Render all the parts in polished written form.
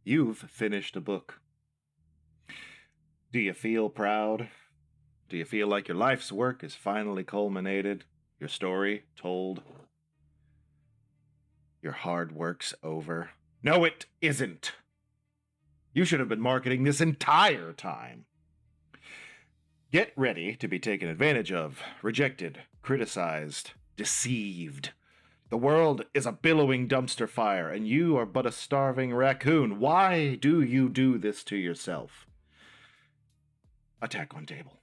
You've finished a book. Do you feel proud? Do you feel like your life's work is finally culminated? Your story told? Your hard work's over? No, it isn't. You should have been marketing this entire time. Get ready to be taken advantage of, rejected, criticized, deceived. The world is a billowing dumpster fire, and you are but a starving raccoon. Why do you do this to yourself? Attack on table.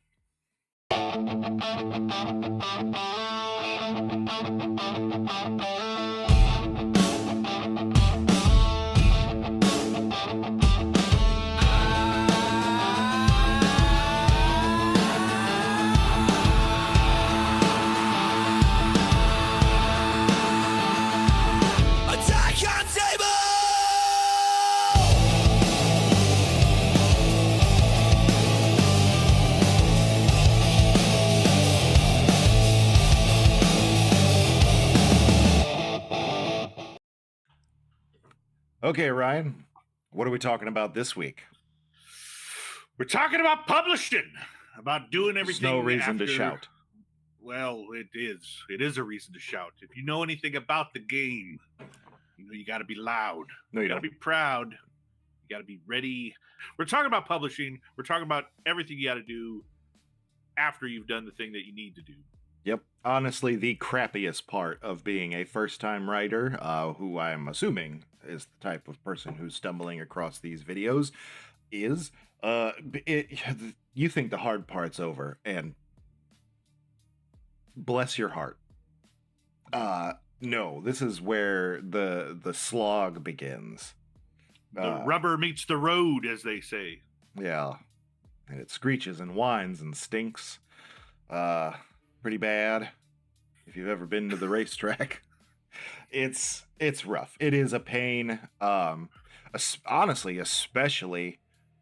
Attack on table! Okay, Ryan, what are we talking about this week? We're talking about publishing, about doing There's everything. no reason to after- shout. Well, it is. It is a reason to shout. If you know anything about the game, you know you got to be loud. No, you got to don't. be proud. You got to be ready. We're talking about publishing. We're talking about everything you got to do after you've done the thing that you need to do. Yep. Honestly, the crappiest part of being a first-time writer, who I'm assuming is the type of person who's stumbling across these videos, is you think the hard part's over, and bless your heart. No, this is where the slog begins. The rubber meets the road, as they say. Yeah. And it screeches and whines and stinks. Pretty bad. If you've ever been to the racetrack. It's rough. It is a pain. Honestly, especially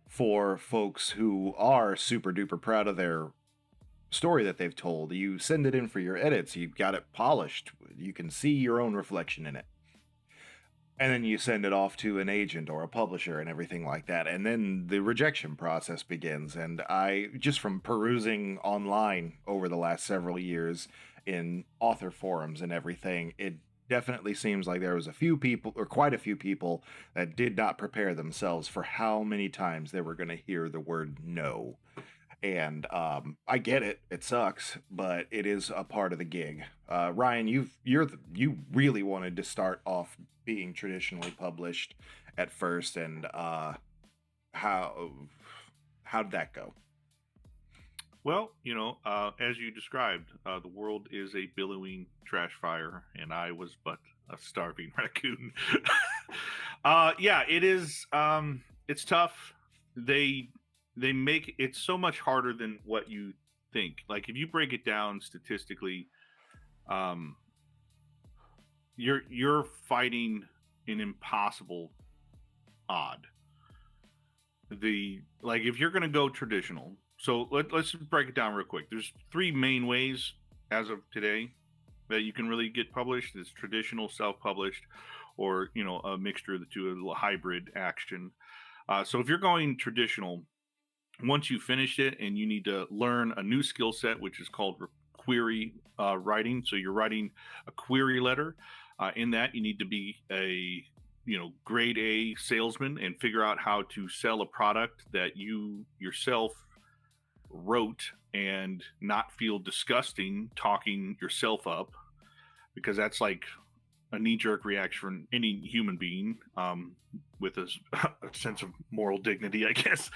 for folks who are super duper proud of their story that they've told. You send it in for your edits, you've got it polished, you can see your own reflection in it. And then you send it off to an agent or a publisher and everything like that. And then the rejection process begins. And I, just from perusing online over the last several years in author forums and everything, it definitely seems like there was a few people, or quite a few people, that did not prepare themselves for how many times they were going to hear the word no. And I get it; it sucks, but it is a part of the gig. Ryan, you really wanted to start off being traditionally published at first, and how'd that go? Well, as you described, the world is a billowing trash fire, and I was but a starving raccoon. Yeah, it is. It's tough. They make it so much harder than what you think. Like if you break it down statistically, you're fighting an impossible odd. If you're going to go traditional, so let's just break it down real quick. There's three main ways as of today that you can really get published. It's traditional, self-published, or a mixture of the two, a little hybrid action. So if you're going traditional, once you finish it and you need to learn a new skill set, which is called query writing. So you're writing a query letter. In that, you need to be a grade A salesman and figure out how to sell a product that you yourself wrote and not feel disgusting talking yourself up, because that's like a knee-jerk reaction from any human being with a sense of moral dignity, I guess.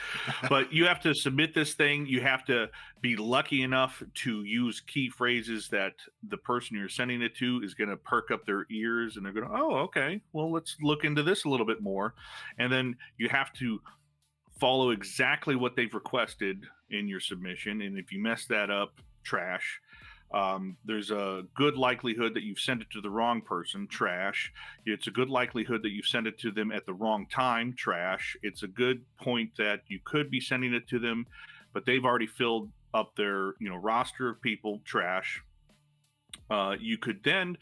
But you have to submit this thing. You have to be lucky enough to use key phrases that the person you're sending it to is going to perk up their ears, and they're going to, oh, okay, well, let's look into this a little bit more. And then you have to follow exactly what they've requested in your submission. And if you mess that up, trash. There's a good likelihood that you've sent it to the wrong person, trash. It's a good likelihood that you've sent it to them at the wrong time, trash. It's a good point that you could be sending it to them, but they've already filled up their roster of people, trash. You could then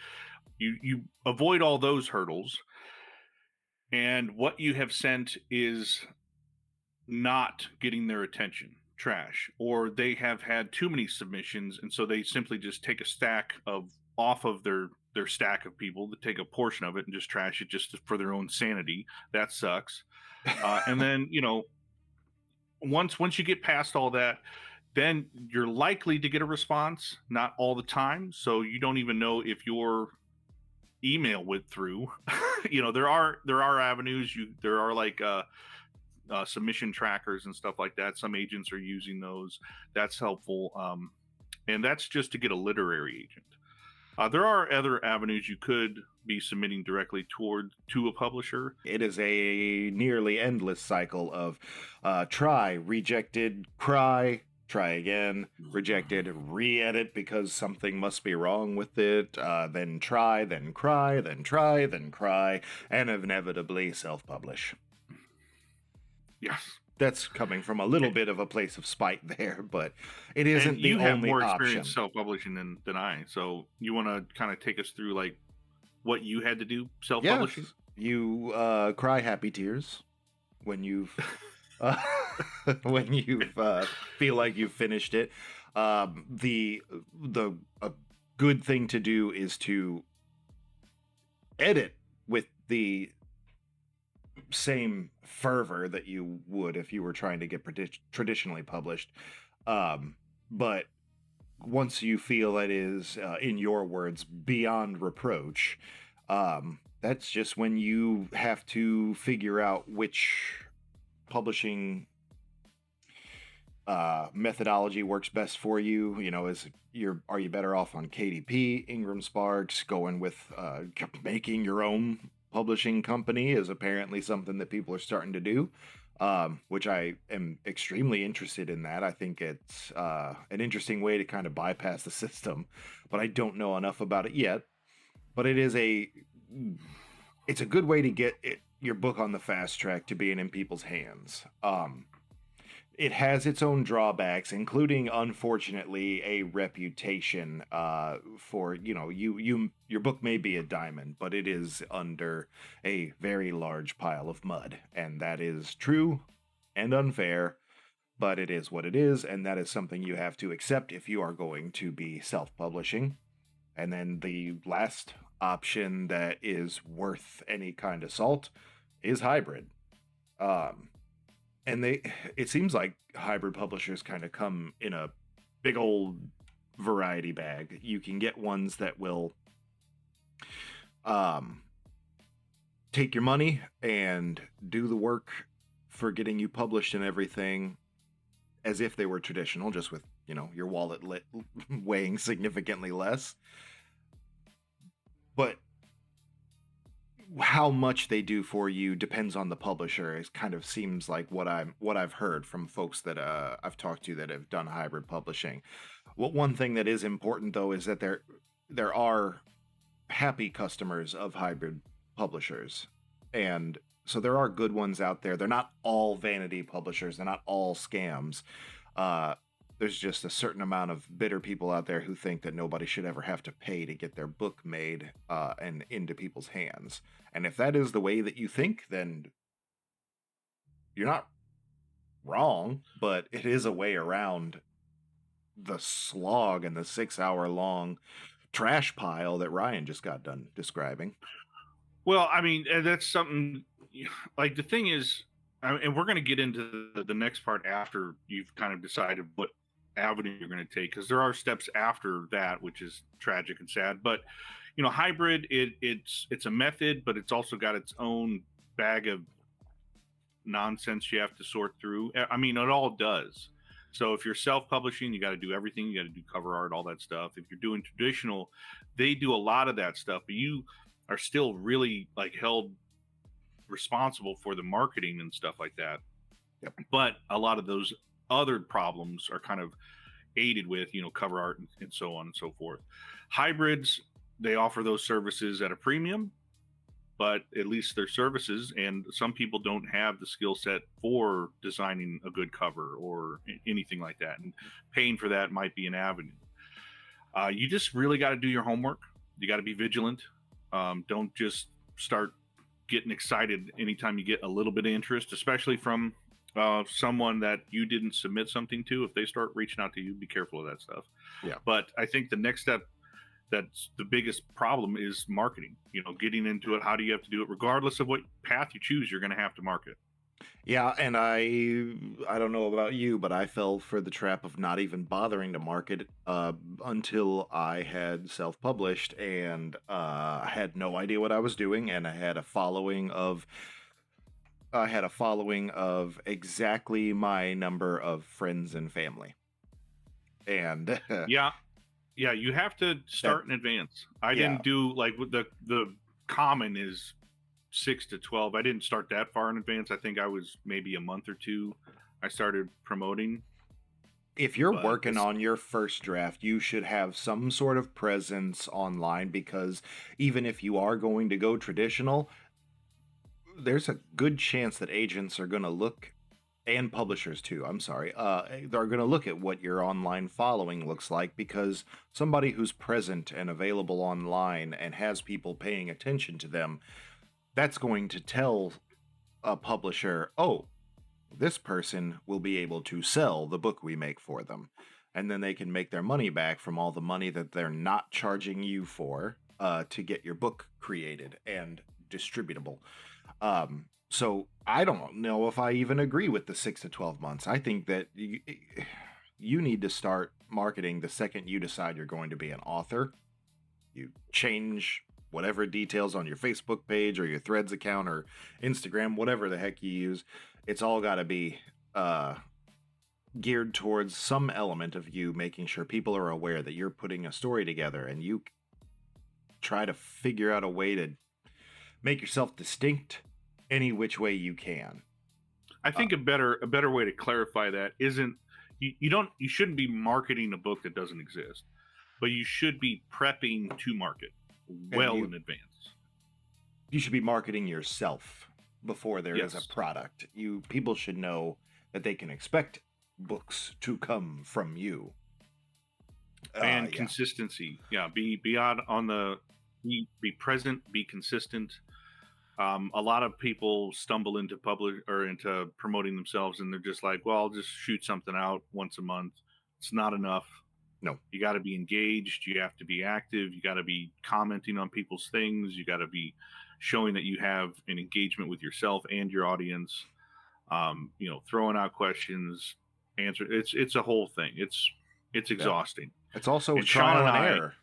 you avoid all those hurdles. and what you have sent is not getting their attention, trash, or they have had too many submissions, and so they simply just take a stack of off of their stack of people to take a portion of it and just trash it just for their own sanity. That sucks. And then once you get past all that, then you're likely to get a response. Not all the time, so you don't even know if your email went through. There are avenues. There are like submission trackers and stuff like that. Some agents are using those. That's helpful, and that's just to get a literary agent. There are other avenues you could be submitting directly to a publisher. It is a nearly endless cycle of try, rejected, cry, try again, rejected, re-edit because something must be wrong with it, then try, then cry, then try, then cry, and inevitably self-publish. Yes. That's coming from a little bit of a place of spite there, but it isn't And the you have only more option. experience self-publishing than I. So you want to kind of take us through like what you had to do self-publishing? Yes, you cry happy tears when you've uh, when you feel like you've finished it. The a good thing to do is to edit with the same fervor that you would if you were trying to get traditionally published. But once you feel it is, in your words, beyond reproach, that's just when you have to figure out which publishing methodology works best for you. Are you better off on KDP, Ingram Sparks, going with making your own publishing company is apparently something that people are starting to do, which I am extremely interested in. That I think it's an interesting way to kind of bypass the system, but I don't know enough about it yet. But it's a good way to get your book on the fast track to being in people's hands. It has its own drawbacks, including, unfortunately, a reputation for, your book may be a diamond, but it is under a very large pile of mud. And that is true and unfair, but it is what it is. And that is something you have to accept if you are going to be self-publishing. And then the last option that is worth any kind of salt is hybrid. And it seems like hybrid publishers kind of come in a big old variety bag. You can get ones that will take your money and do the work for getting you published and everything as if they were traditional, just with, your wallet weighing significantly less. But how much they do for you depends on the publisher. It kind of seems like what I've heard from folks that I've talked to that have done hybrid publishing. One thing that is important though is that there are happy customers of hybrid publishers, and so there are good ones out there. They're not all vanity publishers. They're not all scams. There's just a certain amount of bitter people out there who think that nobody should ever have to pay to get their book made and into people's hands. And if that is the way that you think, then you're not wrong, but it is a way around the slog and the 6-hour long trash pile that Ryan just got done describing. Well, I mean, that's something like the thing is, and we're going to get into the next part after you've kind of decided what avenue you're going to take, because there are steps after that, which is tragic and sad. But hybrid, it's a method, but it's also got its own bag of nonsense you have to sort through. I mean, it all does. So if you're self-publishing, you got to do everything. You got to do cover art, all that stuff. If you're doing traditional, they do a lot of that stuff, but you are still really like held responsible for the marketing and stuff like that. Yep. But a lot of those other problems are kind of aided with, cover art and so on and so forth. Hybrids, they offer those services at a premium, but at least they're services, and some people don't have the skill set for designing a good cover or anything like that, and paying for that might be an avenue. You just really got to do your homework. You got to be vigilant. Don't just start getting excited anytime you get a little bit of interest, especially from someone that you didn't submit something to. If they start reaching out to you, be careful of that stuff. Yeah. But I think the next step, that's the biggest problem, is marketing. Getting into it. How do you have to do it? Regardless of what path you choose, you're going to have to market. Yeah, and I don't know about you, but I fell for the trap of not even bothering to market until I had self-published, and I had no idea what I was doing, and I had a following of exactly my number of friends and family. And Yeah, you have to start in advance. I yeah. didn't do like the common is 6 to 12. I didn't start that far in advance. I think I was maybe a month or two. I started promoting. If you're working on your first draft, you should have some sort of presence online, because even if you are going to go traditional, there's a good chance that agents are going to look, and publishers too, I'm sorry, they're going to look at what your online following looks like, because somebody who's present and available online and has people paying attention to them, that's going to tell a publisher, oh, this person will be able to sell the book we make for them. And then they can make their money back from all the money that they're not charging you for to get your book created and distributable. So I don't know if I even agree with the 6 to 12 months. I think that you need to start marketing the second you decide you're going to be an author. You change whatever details on your Facebook page or your Threads account or Instagram, whatever the heck you use. It's all got to be geared towards some element of you making sure people are aware that you're putting a story together, and you try to figure out a way to make yourself distinct any which way you can. I think a better way to clarify that isn't you shouldn't be marketing a book that doesn't exist, but you should be prepping to market well in advance. You should be marketing yourself before there is a product. People should know that they can expect books to come from you. And consistency. Yeah, be present, be consistent. A lot of people stumble into into promoting themselves, and they're just like, well, I'll just shoot something out once a month. It's not enough. No. You got to be engaged. You have to be active. You got to be commenting on people's things. You got to be showing that you have an engagement with yourself and your audience. Throwing out questions, answer. It's a whole thing. It's exhausting. It's also trial and error.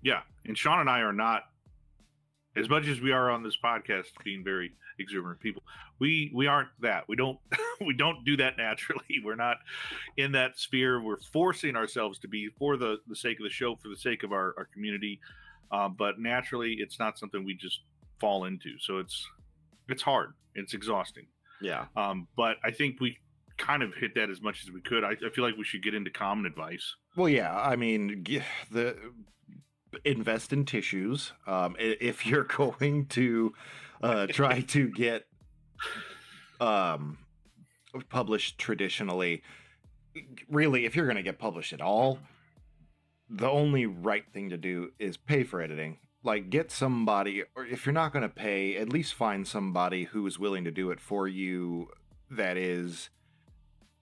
Yeah, and Sean and I are not, as much as we are on this podcast being very exuberant people, we aren't that. We don't do that naturally. We're not in that sphere. We're forcing ourselves to be, for the sake of the show, for the sake of our community. But naturally, it's not something we just fall into. So it's hard. It's exhausting. Yeah. But I think we kind of hit that as much as we could. I feel like we should get into common advice. Well, yeah. I mean, invest in tissues. If you're going to try to get published traditionally, really, if you're going to get published at all, the only right thing to do is pay for editing. Like, get somebody, or if you're not going to pay, at least find somebody who is willing to do it for you, that is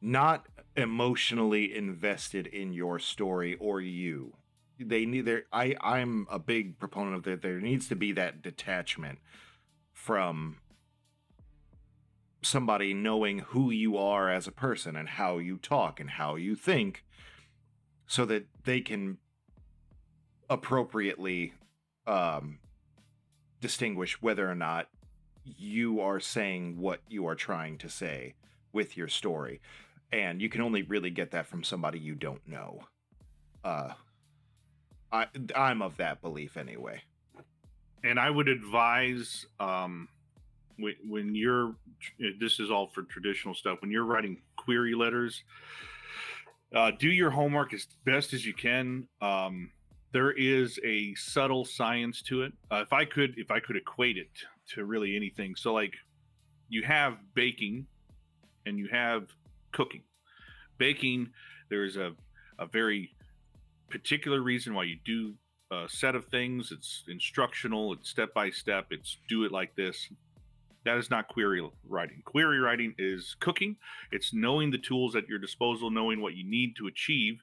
not emotionally invested in your story or you. I'm a big proponent of that. There needs to be that detachment from somebody knowing who you are as a person and how you talk and how you think, so that they can appropriately distinguish whether or not you are saying what you are trying to say with your story. And you can only really get that from somebody you don't know. I'm of that belief anyway. And I would advise, when you're, this is all for traditional stuff, when you're writing query letters, do your homework as best as you can. There is a subtle science to it. If I could equate it to really anything. So like, you have baking and you have cooking. Baking, there is a very particular reason why you do a set of things. It's instructional. It's step by step. It's do it like this. That is not query writing. Query writing is cooking. It's knowing the tools at your disposal, knowing what you need to achieve,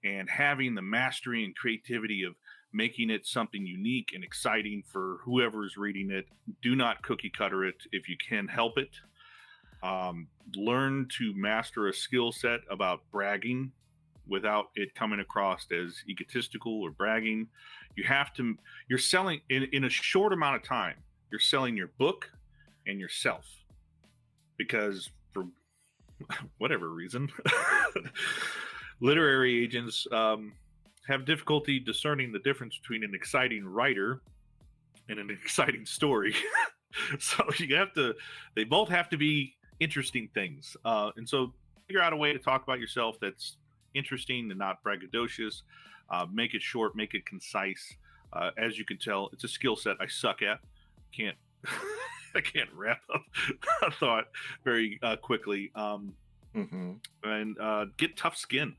and having the mastery and creativity of making it something unique and exciting for whoever is reading it. Do not cookie cutter it if you can help it. Learn to master a skill set about bragging without it coming across as egotistical or bragging. You're selling in a short amount of time, you're selling your book and yourself, because for whatever reason, literary agents have difficulty discerning the difference between an exciting writer and an exciting story. So they both have to be interesting things. And so figure out a way to talk about yourself that's interesting and not braggadocious. Make it short, make it concise. As you can tell, it's a skill set I suck at. Can't I can't wrap up a thought very quickly. And get tough skin.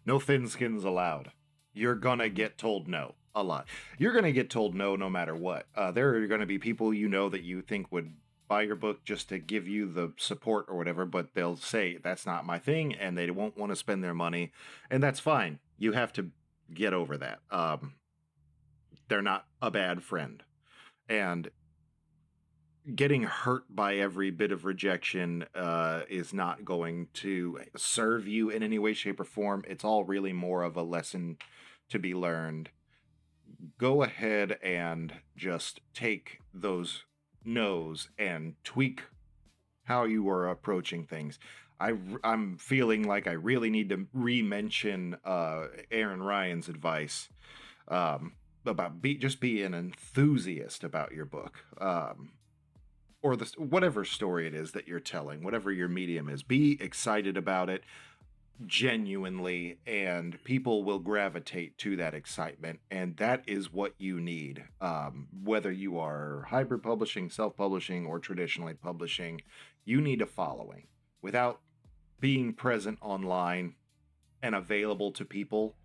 No thin skins allowed. You're gonna get told no a lot. You're gonna get told no matter what. There are gonna be people that you think would buy your book just to give you the support or whatever, but they'll say that's not my thing, and they won't want to spend their money, and that's fine. You have to get over that. They're not a bad friend, and getting hurt by every bit of rejection is not going to serve you in any way, shape, or form. It's all really more of a lesson to be learned. Go ahead and just take those no's and tweak how you are approaching things. I'm feeling like I really need to re-mention Aaron Ryan's advice about just be an enthusiast about your book. Or whatever story it is that you're telling, whatever your medium is, be excited about it genuinely, and people will gravitate to that excitement, and that is what you need. Whether you are hybrid publishing, self-publishing, or traditionally publishing, you need a following. Without being present online and available to people,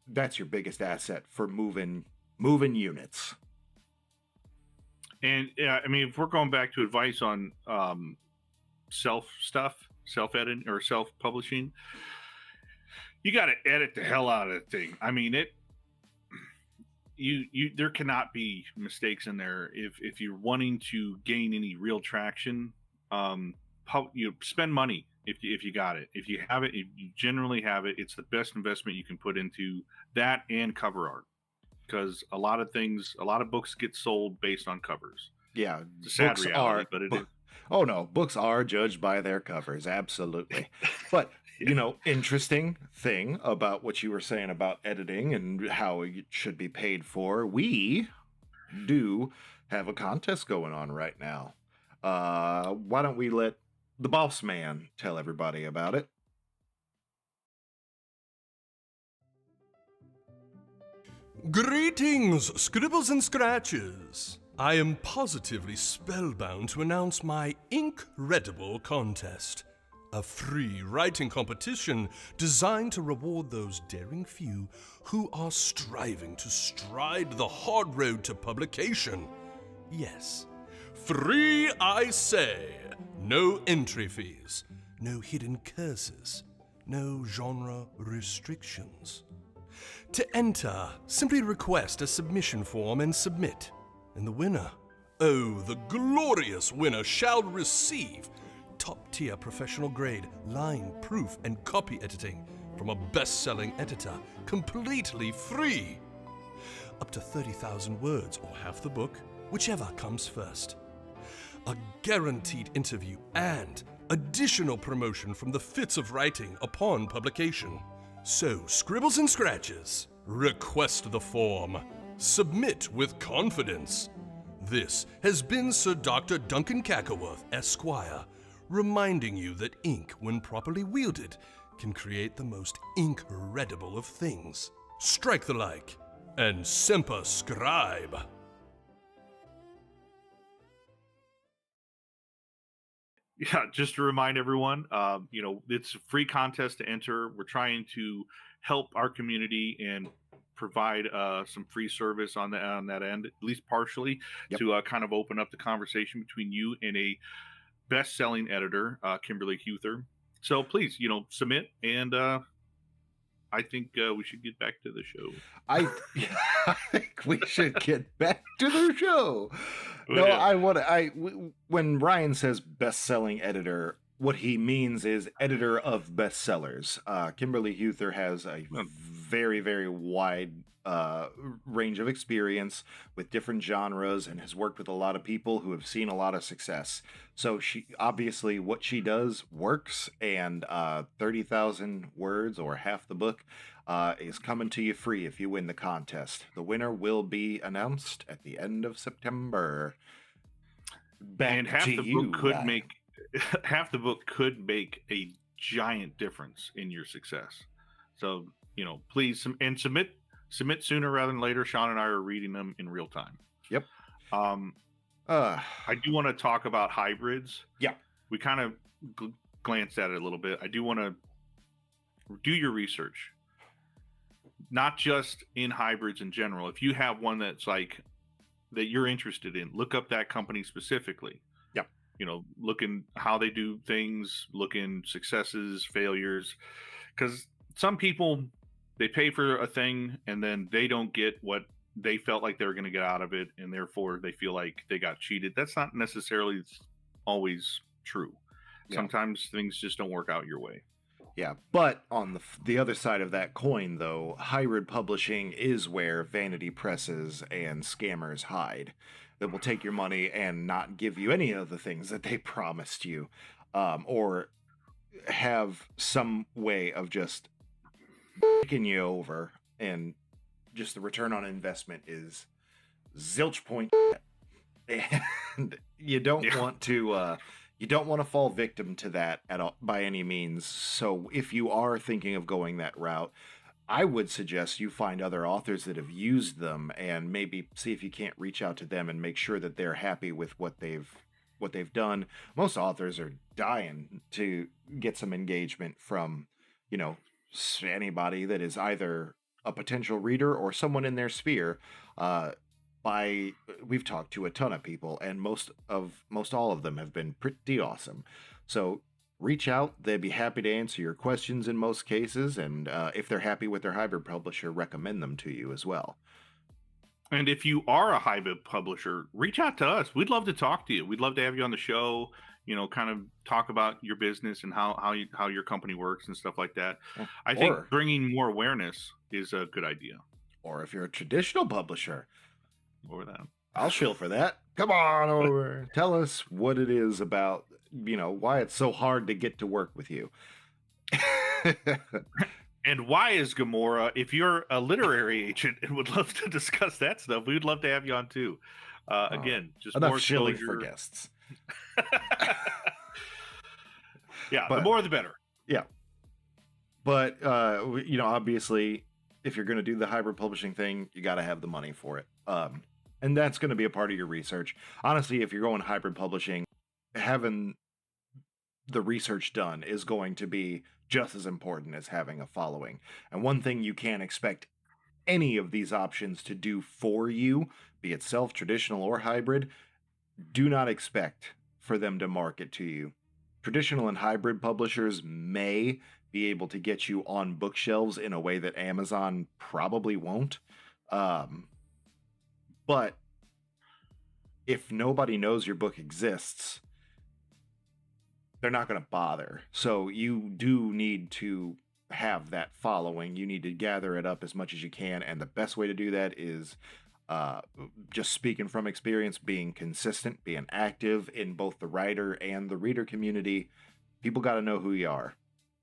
that's your biggest asset for moving units. And I mean, if we're going back to advice on self-editing or self-publishing, you got to edit the hell out of the thing. I mean, there cannot be mistakes in there if you're wanting to gain any real traction. You spend money if you got it. If you have it, if you generally have it, it's the best investment you can put into that and cover art. Because a lot of books get sold based on covers. Yeah, it's a sad reality, but it is. Oh no, books are judged by their covers, absolutely. But interesting thing about what you were saying about editing and how it should be paid for. We do have a contest going on right now. Why don't we let the boss man tell everybody about it? Greetings, scribbles and scratches. I am positively spellbound to announce my incredible contest. A free writing competition designed to reward those daring few who are striving to stride the hard road to publication. Yes, free I say. No entry fees, no hidden curses, no genre restrictions. To enter, simply request a submission form and submit. And the winner, the glorious winner, shall receive top-tier professional grade line, proof, and copy editing from a best-selling editor, completely free. Up to 30,000 words or half the book, whichever comes first. A guaranteed interview and additional promotion from the Fitz of Writing upon publication. So, scribbles and scratches, request the form. Submit with confidence. This has been Sir Dr. Duncan Cackleworth, Esquire, reminding you that ink, when properly wielded, can create the most incredible of things. Strike the like, and semper scribe. Yeah, just to remind everyone, it's a free contest to enter. We're trying to help our community and provide some free service on that end, at least partially, Yep. to kind of open up the conversation between you and a best-selling editor, Kimberly Huther. So please, submit, and I think we should get back to the show. I think we should get back to the show. Oh, No, yeah. when Ryan says best-selling editor, what he means is editor of bestsellers. Kimberly Huther has a very, very wide range of experience with different genres and has worked with a lot of people who have seen a lot of success. So she obviously what she does works, and 30,000 words or half the book is coming to you free if you win the contest. The winner will be announced at the end of September. Back And half to the you, book could Ryan. make half the book could make a giant difference in your success. So, please submit sooner rather than later. Sean and I are reading them in real time. Yep. I do want to talk about hybrids. Yeah. We kind of glanced at it a little bit. I do want to do your research, not just in hybrids in general. If you have one that's like that you're interested in, look up that company specifically. Yep. Looking how they do things, looking successes, failures, because some people, they pay for a thing and then they don't get what they felt like they were going to get out of it, and therefore they feel like they got cheated. That's not necessarily always true. Yeah. Sometimes things just don't work out your way. Yeah, but on the other side of that coin, though, hybrid publishing is where vanity presses and scammers hide. That will take your money and not give you any of the things that they promised you, or have some way of just picking you over, and just the return on investment is zilch point, and you don't want to. You don't want to fall victim to that at all by any means. So if you are thinking of going that route, I would suggest you find other authors that have used them and maybe see if you can't reach out to them and make sure that they're happy with what they've done. Most authors are dying to get some engagement from, anybody that is either a potential reader or someone in their sphere. We've talked to a ton of people, and most all of them have been pretty awesome. So reach out; they'd be happy to answer your questions in most cases, and if they're happy with their hybrid publisher, recommend them to you as well. And if you are a hybrid publisher, reach out to us. We'd love to talk to you. We'd love to have you on the show. Kind of talk about your business and how your company works and stuff like that. I think bringing more awareness is a good idea. Or if you're a traditional publisher, over that, I'll shill for that. Come on over. Tell us what it is about, why it's so hard to get to work with you. And why is Gamora, if you're a literary agent and would love to discuss that stuff, we'd love to have you on too. Again, just enough more shilling exposure for guests. Yeah, the more the better. Yeah. But, obviously, if you're going to do the hybrid publishing thing, you got to have the money for it. And that's going to be a part of your research. Honestly, if you're going hybrid publishing, having the research done is going to be just as important as having a following. And one thing you can't expect any of these options to do for you, be it self, traditional, or hybrid, do not expect for them to market to you. Traditional and hybrid publishers may be able to get you on bookshelves in a way that Amazon probably won't. But if nobody knows your book exists, they're not going to bother. So you do need to have that following. You need to gather it up as much as you can. And the best way to do that is, just speaking from experience, being consistent, being active in both the writer and the reader community. People got to know who you are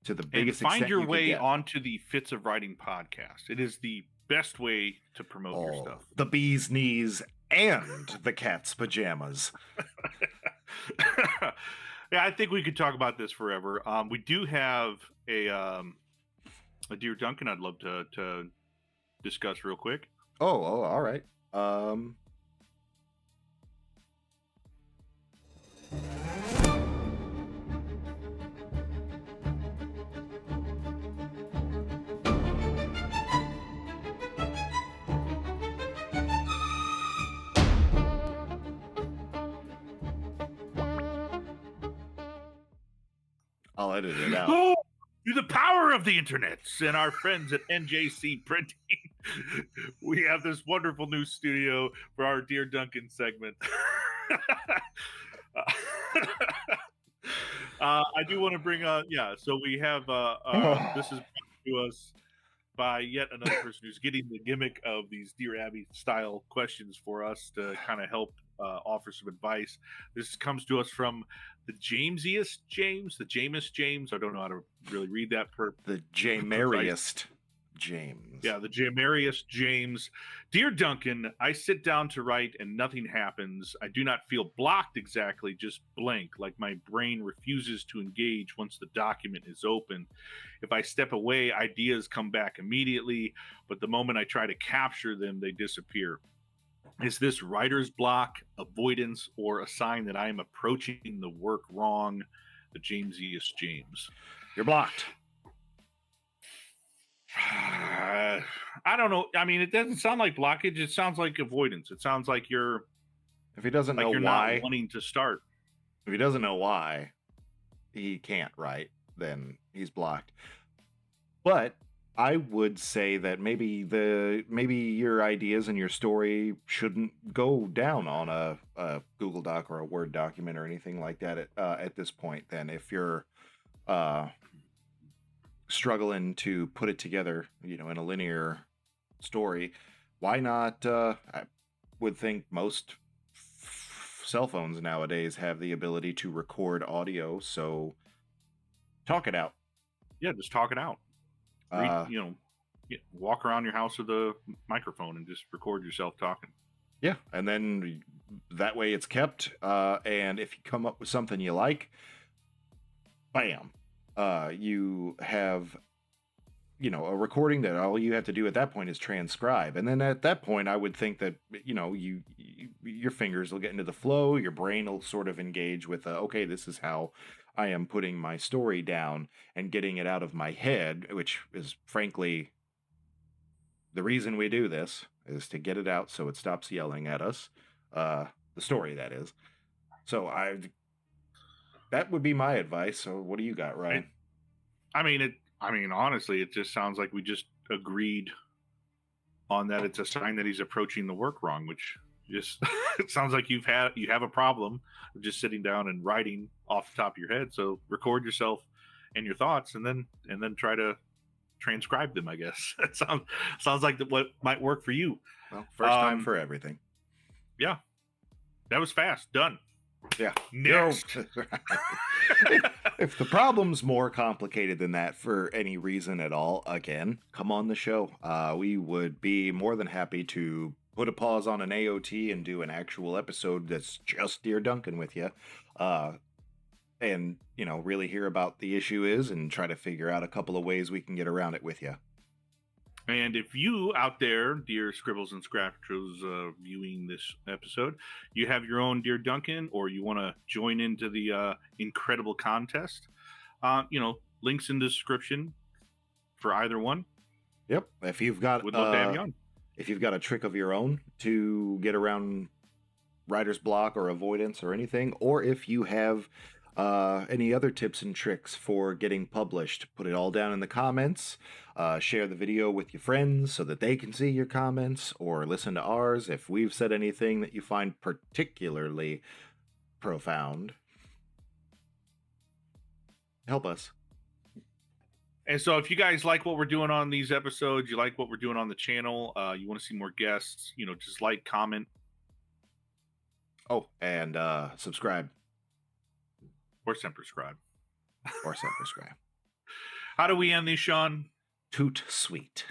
to the biggest extent. Find your way onto the Fitz of Writing podcast. It is the best way to promote your stuff. The bee's knees and the cat's pajamas. Yeah, I think we could talk about this forever. We do have a Dear Duncan I'd love to discuss real quick. Oh, all right. I'll edit it out. Oh, through the power of the internet and our friends at NJC Printing, we have this wonderful new studio for our Dear Duncan segment. I do want to bring so we have this is brought to us by yet another person who's getting the gimmick of these Dear Abby style questions for us to kind of help offer some advice. This comes to us from the Jamesiest James, the Jameis James. I don't know how to really read that the Jameriest James. Yeah, the Jameriest James. Dear Duncan, I sit down to write and nothing happens. I do not feel blocked exactly, just blank, like my brain refuses to engage once the document is open. If I step away, ideas come back immediately, but the moment I try to capture them, they disappear. Is this writer's block, avoidance, or a sign that I am approaching the work wrong? The Jamesiest James. You're blocked. I don't know. I mean, it doesn't sound like blockage. It sounds like avoidance. It sounds like you're. If he doesn't know you're why, not wanting to start. If he doesn't know why he can't write, then he's blocked. But I would say that maybe your ideas and your story shouldn't go down on a Google Doc or a Word document or anything like that at this point. Then, if you're struggling to put it together, in a linear story, why not? I would think most cell phones nowadays have the ability to record audio, so talk it out. Yeah, just talk it out. Walk around your house with a microphone and just record yourself talking. Yeah, and then that way it's kept. And if you come up with something you like, bam, you have, a recording that all you have to do at that point is transcribe. And then at that point, I would think that, your fingers will get into the flow, your brain will sort of engage with, okay, this is how I am putting my story down and getting it out of my head, which is frankly the reason we do this, is to get it out so it stops yelling at us. The story, that is. So that would be my advice. So what do you got, Ryan? I mean, honestly, it just sounds like we just agreed on that. It's a sign that he's approaching the work wrong, which just it sounds like you have a problem of just sitting down and writing off the top of your head. So record yourself and your thoughts, and then try to transcribe them. I guess that sounds like what might work for you. Well, first time for everything. Yeah, that was fast. Done. Yeah. Next. If the problem's more complicated than that for any reason at all, again, come on the show. We would be more than happy to put a pause on an AOT and do an actual episode that's just Dear Duncan with you. And, really hear about the issue is and try to figure out a couple of ways we can get around it with you. And if you out there, dear Scribbles and Scratchers, viewing this episode, you have your own Dear Duncan, or you want to join into the incredible contest, links in the description for either one. Yep. If you've got would love to have you on. If you've got a trick of your own to get around writer's block or avoidance or anything, or if you have any other tips and tricks for getting published, put it all down in the comments. Share the video with your friends so that they can see your comments, or listen to ours if we've said anything that you find particularly profound. Help us. And so if you guys like what we're doing on these episodes, you like what we're doing on the channel, you want to see more guests, just like, comment. Oh, and subscribe. Or subscribe. Or subscribe. How do we end these, Sean? Toot sweet.